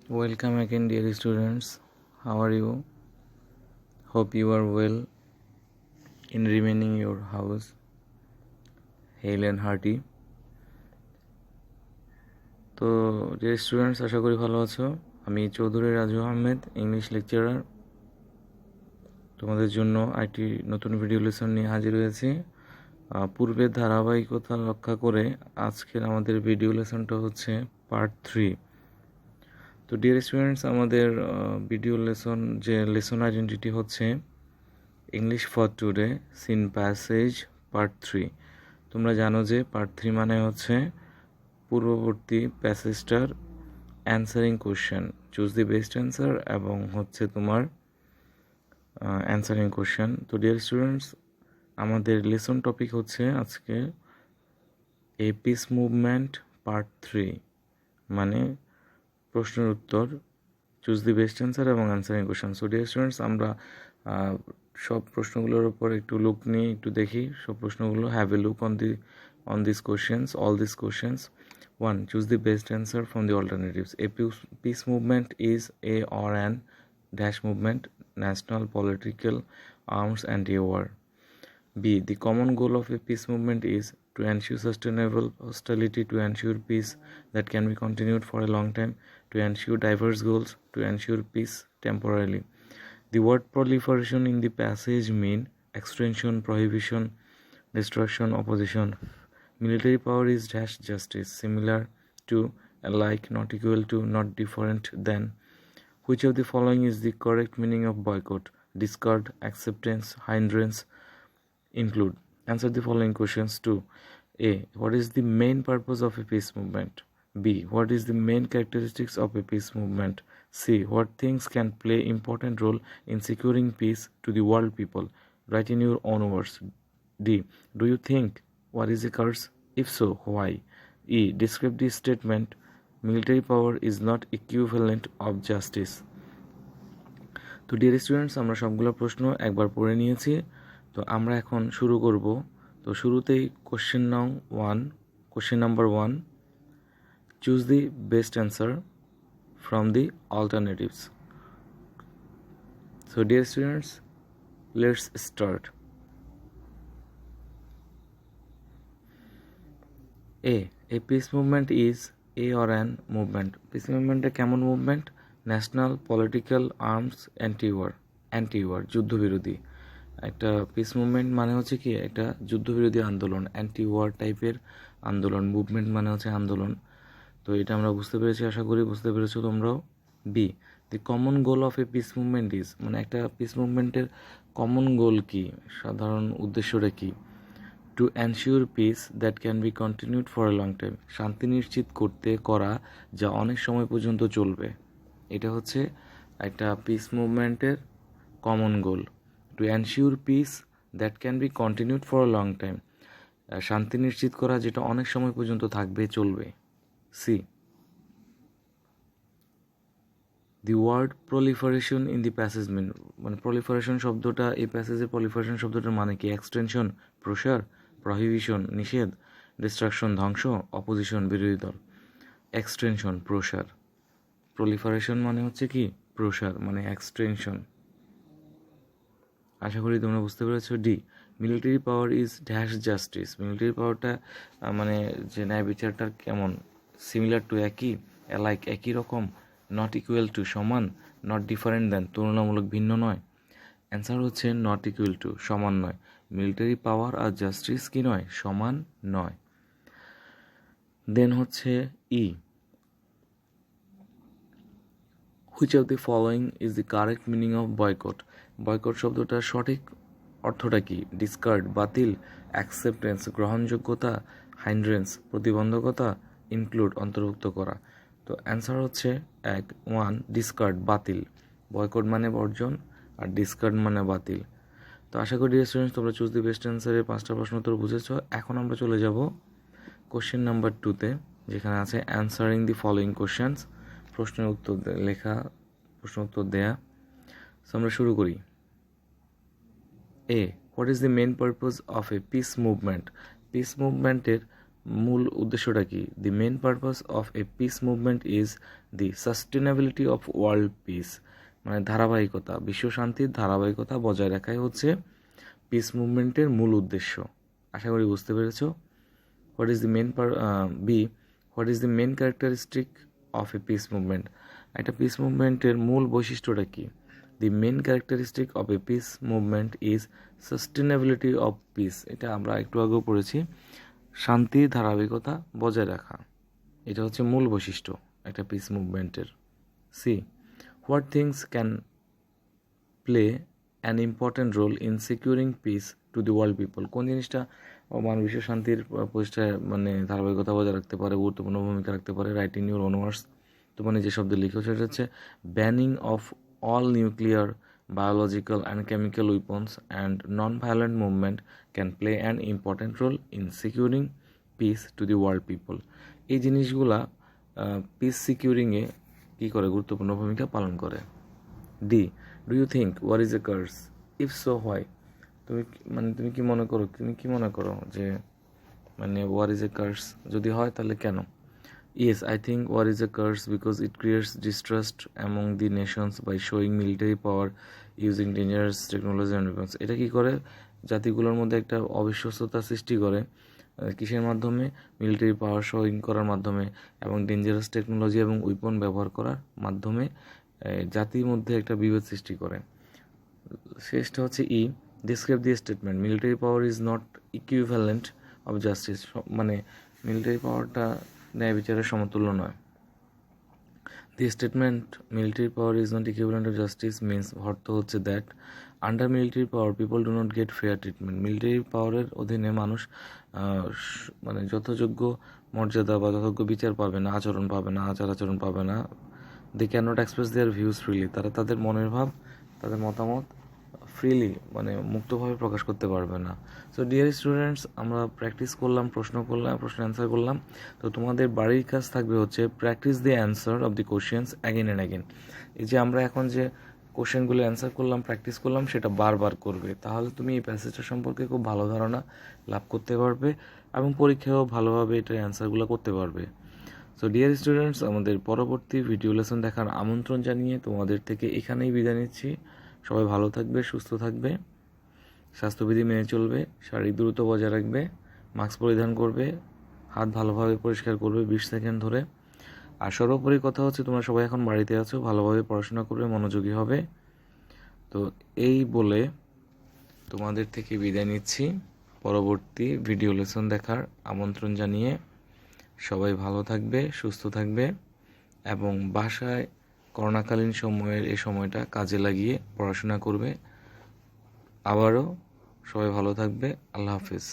Welcome again, dear students. How are you? Hope you are well in remaining your house, hale and hearty. তো dear students, আশা করি ভালো আছো। আমি Chowdhury Raju Ahmed, English lecturer, তোমাদের জন্য একটি নতুন ভিডিও লেসন নিয়ে হাজির হয়েছি। পূর্বের ধারাবাহিকতা রক্ষা করে আজকের আমাদের ভিডিও লেসনটা হচ্ছে পার্ট 3। তো ডিয়ার স্টুডেন্টস, আমাদের ভিডিও লেসন যে লেসন আইডেন্টিটি হচ্ছে English for today seen passage part 3। তোমরা জানো যে পার্ট 3 মানে হচ্ছে পূর্ববর্তী প্যাসেজটার answering question, choose the best answer এবং হচ্ছে তোমার অ্যান্সারিং কোশ্চেন। তো ডিয়ার স্টুডেন্টস, আমাদের লেসন টপিক হচ্ছে আজকে এ পিস মুভমেন্ট পার্ট 3, মানে প্রশ্নের উত্তর, চুজ দি বেস্ট অ্যান্সার এবং answering question. So dear students, আমরা সব প্রশ্নগুলোর উপর একটু লুক নিয়ে একটু দেখি সব প্রশ্নগুলো। Have a look on these questions, all these questions. 1. Choose the best answer from the alternatives. A peace movement is a or an dash movement, national, political, arms, anti-war. B. The common goal of a peace movement is to ensure sustainable hostility, to ensure peace that can be continued for a long time, to ensure diverse goals, to ensure peace temporarily. The word proliferation in the passage mean extension, prohibition, destruction, opposition. Military power is dash justice, similar to, alike, not equal to, not different than. Which of the following is the correct meaning of boycott? Discard, acceptance, hindrance, include. Answer the following questions too. A. What is the main purpose of a peace movement? B. What is the main characteristics of a peace movement? C. What things can play important role in securing peace to the world people? Write in your own words. D. Do you think war is a curse? If so, why? E. Describe the statement, military power is not equivalent of justice. তো dear students, আমরা সবগুলো প্রশ্ন একবার পড়ে নিয়েছি। তো আমরা এখন শুরু করব। তো শুরুতেই question number 1, choose the best answer from the alternatives. So dear students, let's start. A peace movement is a or an movement. Peace movement কেমন movement? National, political, arms, anti war, যুদ্ধবিরোধী। একটা পিস মুভমেন্ট মানে হচ্ছে কি, একটা যুদ্ধবিরোধী আন্দোলন, anti war টাইপের আন্দোলন। মুভমেন্ট মানে হচ্ছে আন্দোলন। তো এটা আমরা বুঝতে পেরেছি, আশা করি বুঝতে পেরেছো তোমরাও। B, the common goal of a peace movement is, মানে একটা পিস মুভমেন্টের কমন গোল কি, সাধারণ উদ্দেশ্যটা কি? Two ensure peace that can be continued for a long time, শান্তি নিশ্চিত করতে করা যা অনেক সময় পর্যন্ত চলবে। এটা হচ্ছে একটা পিস মুভমেন্টের common goal. To ensure peace that can be continued for a long time, শান্তি নিশ্চিত করা যেটা অনেক সময় পর্যন্ত থাকবে, চলবে। See, the word proliferation in the passage mean, মানে প্রলিফারেশন শব্দটা, এই প্যাসেজের প্রলিফারেশন শব্দটার মানে কি? এক্সটেনশন, প্রসার, প্রহিবিশন, নিষেধ, ডিস্ট্রাকশন, ধ্বংস, অপোজিশন, বিরোধী দল। এক্সটেনশন, প্রসার। প্রলিফারেশন মানে হচ্ছে কি? প্রসার, মানে এক্সটেনশন। আশা করি তোমরা বুঝতে পেরেছো। D, military power is dash justice, military পাওয়ারটা মানে যে ন্যায় বিচারটার কেমন? সিমিলার টু, একই, অ্যালাইক, একই রকম, নট ইকুয়াল টু, সমান, নট ডিফারেন্ট দেন, তুলনামূলক ভিন্ন নয়। অ্যান্সার হচ্ছে নট ইকুয়াল টু, সমান নয়। মিলিটারি পাওয়ার আর জাস্টিস কি নয়? সমান নয়। দেন হচ্ছে E, which of the following is the correct meaning of boycott? Boycott শব্দটার সঠিক অর্থটা কি? ডিসকার্ড, বাতিল, অ্যাকসেপ্টেন্স, গ্রহণযোগ্যতা, হাইন্ড্রেন্স, প্রতিবন্ধকতা, ইনক্লুড, অন্তর্ভুক্ত করা। তো অ্যান্সার হচ্ছে 1, ডিসকার্ড, বাতিল। বয়কট মানে বর্জন আর ডিসকার্ড মানে বাতিল। তো আশা করি স্টুডেন্টস তোমরা চুজ দি বেস্ট অ্যান্সারের 5টা প্রশ্ন উত্তর বুঝেছ। এখন আমরা চলে যাব কোশ্চেন নাম্বার 2-তে, যেখানে আছে অ্যান্সারিং দি ফলোয়িং কোশ্চেন্স, প্রশ্নের উত্তর লেখা, প্রশ্ন উত্তর দেয়া। সো আমরা শুরু করি। A, what is the main purpose of a peace movement? Peace মুভমেন্টের মূল উদ্দেশ্যটা কি? The main purpose of a peace movement is the sustainability of world peace, মানে ধারাবাহিকতা, বিশ্ব শান্তির ধারাবাহিকতা বজায় রাখাই হচ্ছে পিস মুভমেন্টের মূল উদ্দেশ্য। আশা করি বুঝতে পেরেছো। What is the main what is the main characteristic of a peace movement, একটা পিস মুভমেন্টের মূল বৈশিষ্ট্যটা কি? The main characteristic of a peace movement is sustainability of peace, এটা আমরা একটু আগেও পড়েছি, শান্তির ধারাবাহিকতা বজায় রাখা, এটা হচ্ছে মূল বৈশিষ্ট্য একটা পিস মুভমেন্টের। See, what things can play an important role in securing peace to the world people, কোন জিনিসটা বিশ্ব শান্তির প্রতিষ্ঠায় মানে ধারাবাহিকতা বজায় রাখতে পারে, গুরুত্বপূর্ণ ভূমিকা রাখতে পারে? রাইটিং ইউর ওন ওয়ার্ডস, তোমার যে শব্দ লিখেছো সেটা হচ্ছে banning of all nuclear, biological and chemical weapons and non-violent movement can play an important role in securing peace to the world people. এই জিনিসগুলা পিস সিকিউরিংয়ে কী করে? গুরুত্বপূর্ণ ভূমিকা পালন করে। D, do you think war is a curse? If so why, তুমি কি মনে করো যে মানে ওয়ার ইজ এ কার্স যদি হয় তাহলে কেন? Yes, I think war is a curse because it creates distrust among the nations by showing military power using dangerous technology and weapons. এটা কি করে? জাতিগুলোর মধ্যে একটা অবিশ্বস্ততা সৃষ্টি করে, কিসের মাধ্যমে? মিলিটারি পাওয়ার শোয়িং করার মাধ্যমে এবং ডেঞ্জারাস টেকনোলজি এবং উইপন ব্যবহার করার মাধ্যমে জাতির মধ্যে একটা বিভেদ সৃষ্টি করে। শেষটা হচ্ছে E, describe the statement military power is not equivalent of justice, মানে মিলিটারি পাওয়ারটা ন্যায় বিচারের সমতুল্য নয়। The statement military power is not equivalent of justice means, অর্থ হচ্ছে that under military power people do not get fair treatment, military পাওয়ারের অধীনে মানুষ মানে যথাযোগ্য মর্যাদা বা যথাযোগ্য বিচার পাবে না, আচরণ পাবে না, আচরণ পাবে না। They can not express their views freely, তারা তাদের মনের ভাব, তাদের মতামত ফ্রিলি মানে মুক্তভাবে প্রকাশ করতে পারবে না। সো ডিয়ার স্টুডেন্টস, আমরা প্র্যাকটিস করলাম, প্রশ্ন অ্যান্সার করলাম। তো তোমাদের বাড়ির কাজ থাকবে হচ্ছে practice the answer of the questions again and again. এই যে আমরা এখন যে কোশ্চেনগুলো অ্যান্সার করলাম, প্র্যাকটিস করলাম, সেটা বারবার করবে, তাহলে তুমি এই প্যাসেজটা সম্পর্কে খুব ভালো ধারণা লাভ করতে পারবে এবং পরীক্ষায়ও ভালোভাবে এটার অ্যান্সারগুলো করতে পারবে। সো ডিয়ার স্টুডেন্টস, আমাদের পরবর্তী ভিডিও লেসন দেখার আমন্ত্রণ জানিয়ে তোমাদের থেকে এখানেই বিদায় নিচ্ছি। সবাই ভালো থাকবে, সুস্থ থাকবে, স্বাস্থ্যবিধি মেনে চলবে, শারীরিক দূরত্ব বজায় রাখবে, মাস্ক পরিধান করবে, হাত ভালোভাবে পরিষ্কার করবে 20 সেকেন্ড ধরে। আর সর্বোপরি কথা হচ্ছে তোমরা সবাই এখন বাড়িতে আছো, ভালোভাবে পড়াশোনা করবে, মনোযোগী হবে। তো এই বলে তোমাদের থেকে বিদায় নিচ্ছি, পরবর্তী ভিডিও লেসন দেখার আমন্ত্রণ জানিয়ে সবাই ভালো থাকবে, সুস্থ থাকবে এবং বাসায় করোনাকালীন সময়ের এই সময়টা কাজে লাগিয়ে পড়াশোনা করবে। আবারও সবাই ভালো থাকবে। আল্লাহ হাফেজ।